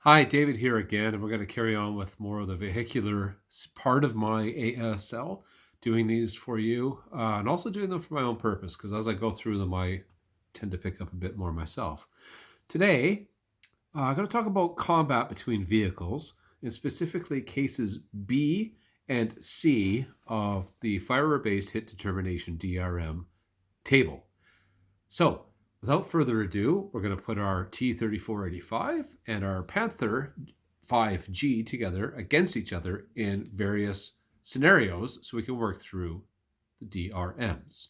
Hi, David here again, and we're going to carry on with more of the vehicular part of my ASL, doing these for you, and also doing them for my own purpose, because as I go through them, I tend to pick up a bit more myself. Today, I'm going to talk about combat between vehicles, and specifically cases B and C of the firer-based hit determination DRM table. So, without further ado, we're going to put our T3485 and our Panther 5G together against each other in various scenarios so we can work through the DRMs.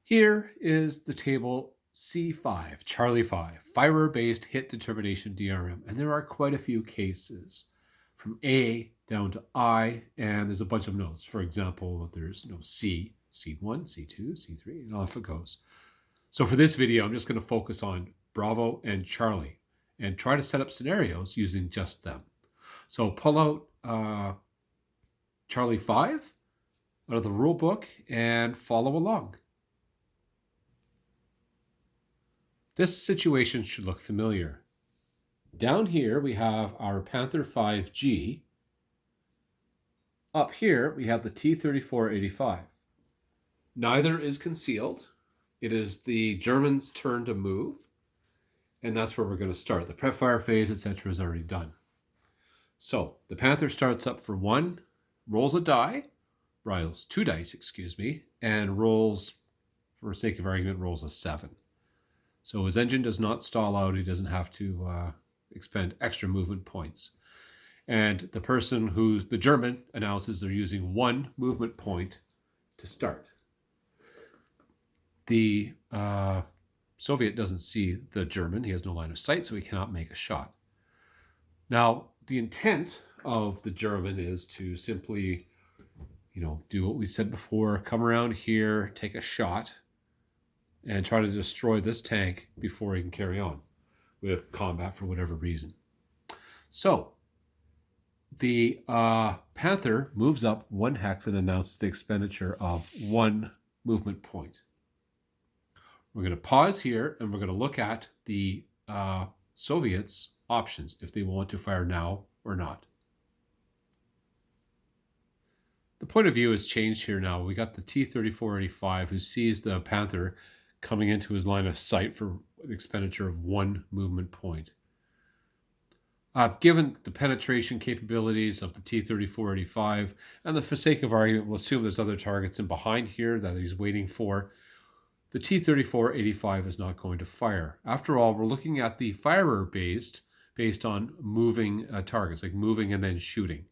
Here is the table C5, Charlie 5, firer-based hit determination DRM, and there are quite a few cases from A down to I, and there's a bunch of notes. For example, there's C, C1, C2, C3, and off it goes. So for this video, I'm just going to focus on Bravo and Charlie and try to set up scenarios using just them. So pull out Charlie 5 out of the rule book and follow along. This situation should look familiar. Down here, we have our Panther 5G. Up here, we have the T3485. Neither is concealed. It is the German's turn to move, and that's where we're going to start. The prep fire phase, etc. is already done. So the Panther starts up for one, rolls a die, rolls two dice, and rolls, for sake of argument, rolls a 7. So his engine does not stall out. He doesn't have to expend extra movement points. And the person the German announces they're using one movement point to start. The Soviet doesn't see the German. He has no line of sight, so he cannot make a shot. Now, the intent of the German is to simply, do what we said before, come around here, take a shot, and try to destroy this tank before he can carry on with combat for whatever reason. So, the Panther moves up one hex and announces the expenditure of one movement point. We're going to pause here and we're going to look at the Soviets' options if they want to fire now or not. The point of view has changed here now. We got the T3485 who sees the Panther coming into his line of sight for an expenditure of one movement point. Given the penetration capabilities of the T3485, and for sake of argument, we'll assume there's other targets in behind here that he's waiting for, the T3485 is not going to fire. After all, we're looking at the firer based on moving targets, like moving and then shooting.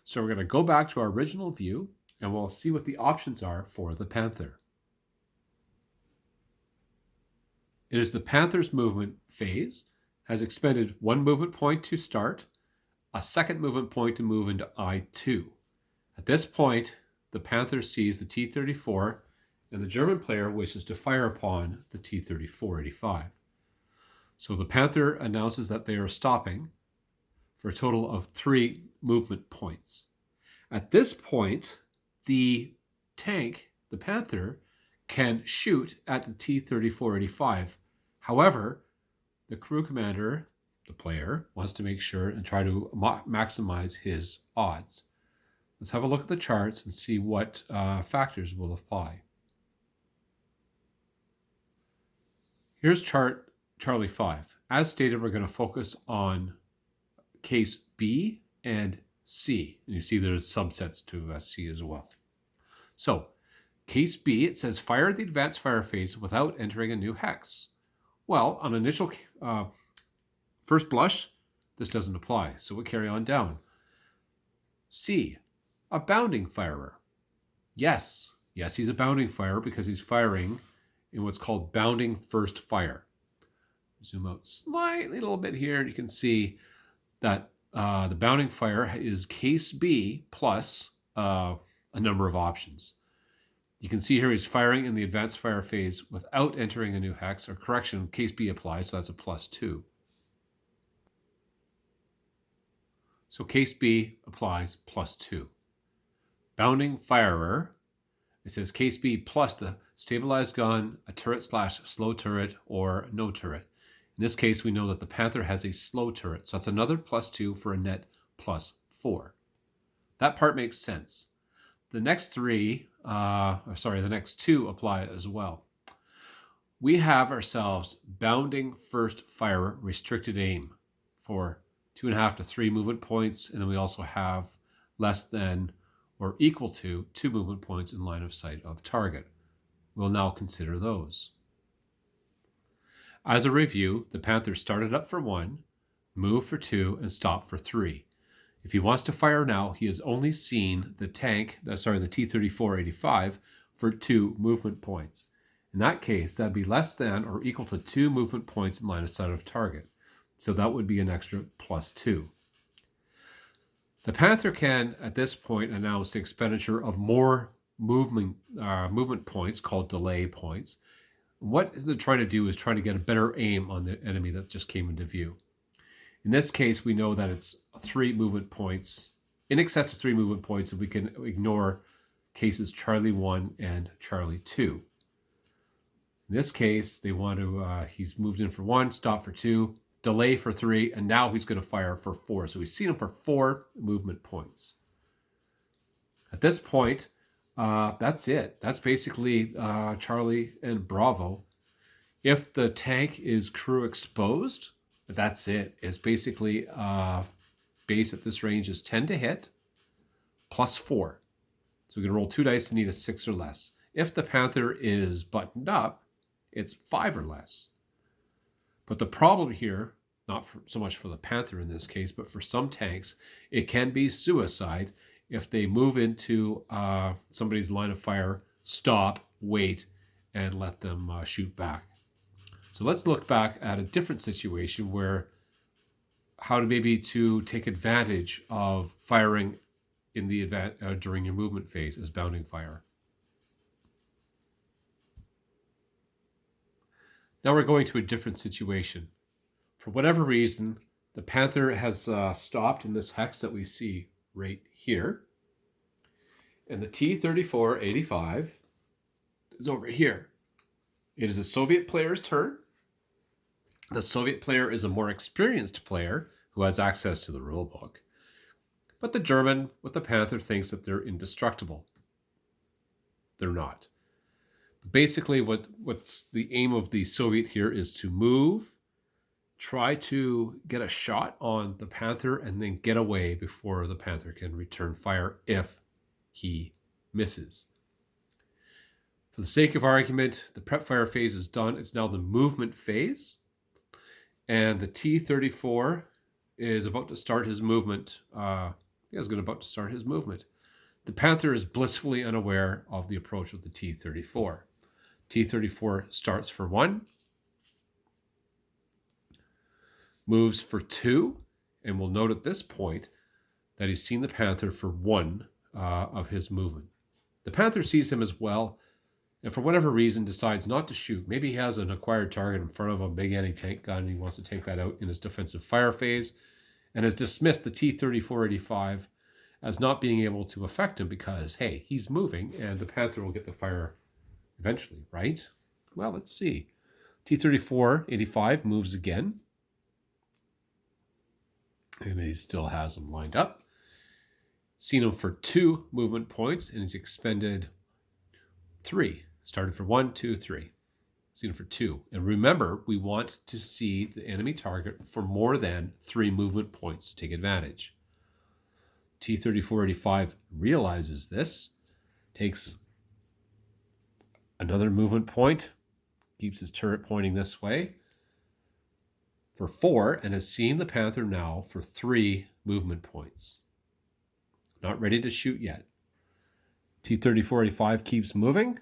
So we're going to go back to our original view, and we'll see what the options are for the Panther. It is the Panther's movement phase, has expended one movement point to start, a second movement point to move into I2. At this point, the Panther sees the T-34, and the German player wishes to fire upon the T-3485. So the Panther announces that they are stopping for a total of 3 movement points. At this point, the tank, the Panther, can shoot at the T-3485. However, the crew commander, the player, wants to make sure and try to maximize his odds. Let's have a look at the charts and see what factors will apply. Here's Charlie 5. As stated, we're going to focus on case B and C. And you see there's subsets to C as well. So, case B, it says fire the advanced fire phase without entering a new hex. Well, on initial first blush, this doesn't apply, so we'll carry on down. C, a bounding firer. Yes, he's a bounding firer because he's firing in what's called bounding first fire. Zoom out slightly a little bit here, and you can see that the bounding fire is case B plus a number of options. You can see here he's firing in the advanced fire phase without entering a new hex, or correction, case B applies, so that's a +2. So case B applies +2. Bounding firer, it says case B plus the stabilized gun, a turret/slow turret, or no turret. In this case, we know that the Panther has a slow turret, so that's another +2 for a net +4. That part makes sense. The next the next two apply as well. We have ourselves bounding first fire restricted aim for 2.5 to 3 movement points, and then we also have less than or equal to 2 movement points in line of sight of target. We'll now consider those. As a review, the Panther started up for 1, moved for 2, and stopped for 3. If he wants to fire now, he has only seen the T-34-85 for 2 movement points. In that case, that'd be less than or equal to 2 movement points in line of sight of target. So that would be an extra +2. The Panther can, at this point, announce the expenditure of more movement points called delay points. What they're trying to do is trying to get a better aim on the enemy that just came into view. In this case, we know that it's 3 movement points, in excess of 3 movement points, if we can ignore cases Charlie 1 and Charlie 2. In this case, they want to, he's moved in for 1, stop for 2, delay for 3, and now he's going to fire for 4. So we've seen him for 4 movement points. At this point, that's it. That's basically Charlie and Bravo. If the tank is crew exposed, that's it. It's basically base at this range is 10 to hit, +4. So we're going to roll 2 dice and need a 6 or less. If the Panther is buttoned up, it's 5 or less. But the problem here, not so much for the Panther in this case, but for some tanks, it can be suicide if they move into somebody's line of fire, stop, wait, and let them shoot back. So let's look back at a different situation where how to maybe to take advantage of firing in the event during your movement phase as bounding fire. Now we're going to a different situation. For whatever reason, the Panther has stopped in this hex that we see right here. And the T-34-85 is over here. It is a Soviet player's turn. The Soviet player is a more experienced player who has access to the rulebook. But the German with the Panther thinks that they're indestructible. They're not. Basically, what's the aim of the Soviet here is to move, try to get a shot on the Panther, and then get away before the Panther can return fire if he misses. For the sake of argument, the prep fire phase is done. It's now the movement phase. And the T-34 is about to start his movement. The Panther is blissfully unaware of the approach of the T-34. T-34 starts for 1, moves for 2, and we'll note at this point that he's seen the Panther for 1 of his movement. The Panther sees him as well, and for whatever reason decides not to shoot. Maybe he has an acquired target in front of a big anti-tank gun and he wants to take that out in his defensive fire phase, and has dismissed the T-34-85 as not being able to affect him because, hey, he's moving and the Panther will get the fire eventually, right? Well, let's see. T-34-85 moves again. And he still has him lined up. Seen him for 2 movement points, and he's expended 3. Started for 1, 2, 3. Seen him for 2. And remember, we want to see the enemy target for more than 3 movement points to take advantage. T-34-85 realizes this, takes another movement point, keeps his turret pointing this way for 4, and has seen the Panther now for 3 movement points. Not ready to shoot yet. T-34-85 keeps moving.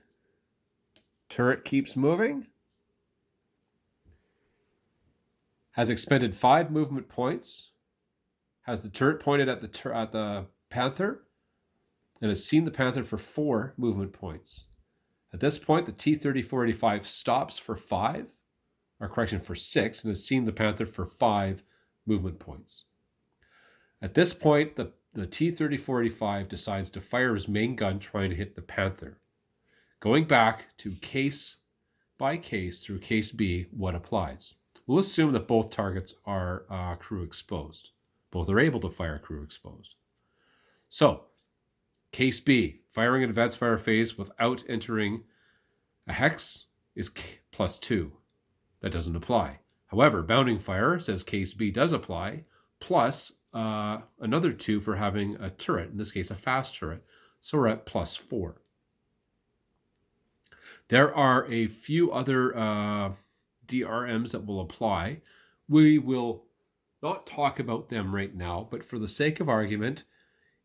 Turret keeps moving. Has expended 5 movement points. Has the turret pointed at the Panther, and has seen the Panther for 4 movement points. At this point, the T-34-85 stops for 6, and has seen the Panther for 5 movement points. At this point, the T-34-85 decides to fire his main gun trying to hit the Panther. Going back to case by case through case B, what applies? We'll assume that both targets are crew exposed. Both are able to fire crew exposed. So, case B, firing an advanced fire phase without entering a hex is +2. That doesn't apply. However, bounding fire says case B does apply, plus another 2 for having a turret, in this case a fast turret. So we're at +4. There are a few other DRMs that will apply. We will not talk about them right now, but for the sake of argument,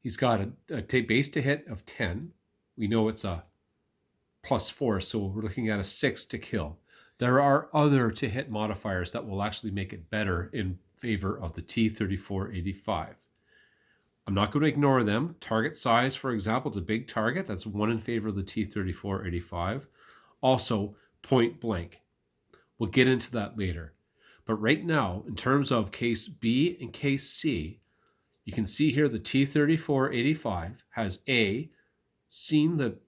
he's got a base to hit of 10. We know it's a +4, so we're looking at a 6 to kill. There are other to hit modifiers that will actually make it better in favor of the T-3485. I'm not going to ignore them. Target size, for example, it's a big target. That's 1 in favor of the T-3485. Also, point blank. We'll get into that later. But right now, in terms of case B and case C, you can see here the T-3485 has A, seen the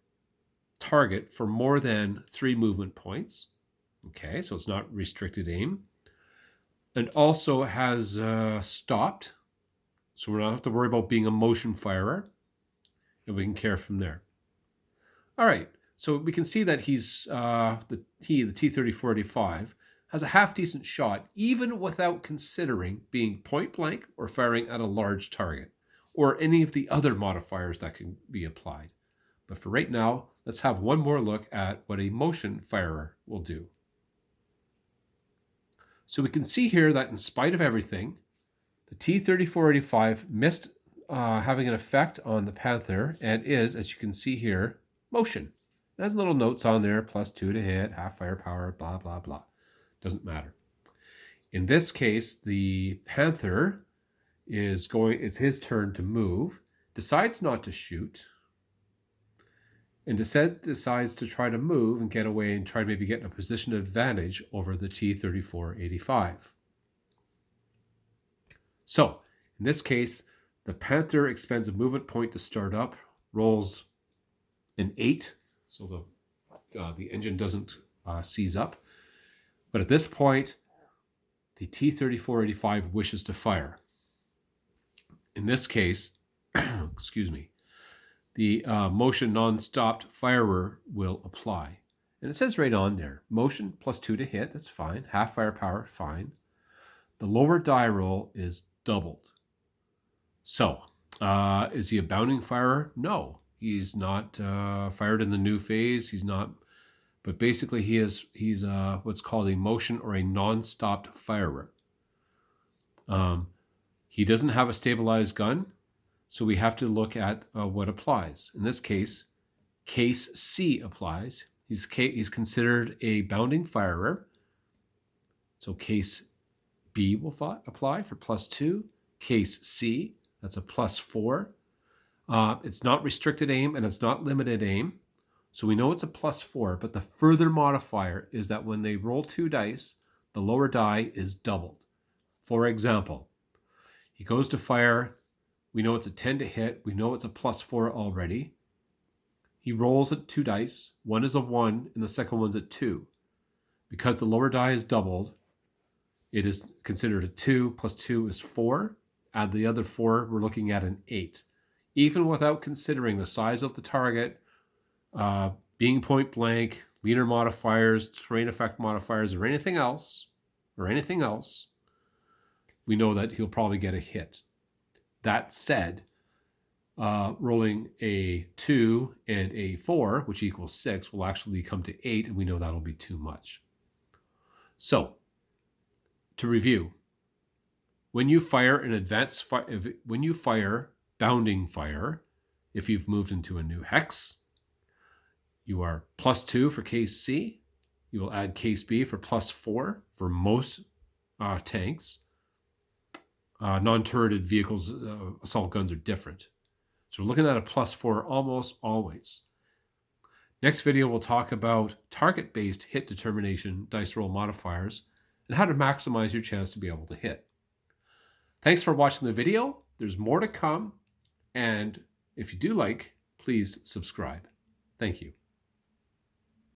target for more than 3 movement points. Okay, so it's not restricted aim. And also has stopped. So we don't have to worry about being a motion firer. And we can care from there. All right, so we can see that he's the T-3485 has a half-decent shot, even without considering being point blank or firing at a large target, or any of the other modifiers that can be applied. But for right now, let's have one more look at what a motion firer will do. So we can see here that in spite of everything, the T-3485 missed having an effect on the Panther and is, as you can see here, motion. It has little notes on there, +2 to hit, half firepower, blah, blah, blah. Doesn't matter. In this case, the Panther it's his turn to move, decides not to shoot, and decides to try to move and get away and try to maybe get in a position of advantage over the T-3485. So, in this case, the Panther expends a movement point to start up, rolls an 8, so the engine doesn't seize up. But at this point, the T-3485 wishes to fire. In this case, excuse me, the motion non-stopped firer will apply. And it says right on there, motion +2 to hit, that's fine. Half firepower, fine. The lower die roll is doubled. So, is he a bounding firer? No, he's not fired in the new phase. He's not, but basically he's what's called a motion or a non-stopped firer. He doesn't have a stabilized gun, so we have to look at what applies. In this case, case C applies. He's considered a bounding firer. So case B will apply for +2. Case C, that's a +4. It's not restricted aim and it's not limited aim. So we know it's a +4, but the further modifier is that when they roll 2 dice, the lower die is doubled. For example, he goes to fire. We know it's a 10 to hit. We know it's a +4 already. He rolls at 2 dice. One is a 1 and the second one's a 2. Because the lower die is doubled, it is considered a 2 + 2 is 4. Add the other 4, we're looking at an 8. Even without considering the size of the target, being point blank, leader modifiers, terrain effect modifiers, or anything else, we know that he'll probably get a hit. That said, rolling a 2 and a 4, which equals 6, will actually come to 8, and we know that'll be too much. So, to review, when you fire an advanced when you fire bounding fire, if you've moved into a new hex, you are +2 for case C. You will add case B for +4 for most tanks. Non-turreted vehicles, assault guns are different. So we're looking at a +4 almost always. Next video, we'll talk about target-based hit determination dice roll modifiers and how to maximize your chance to be able to hit. Thanks for watching the video. There's more to come. And if you do like, please subscribe. Thank you.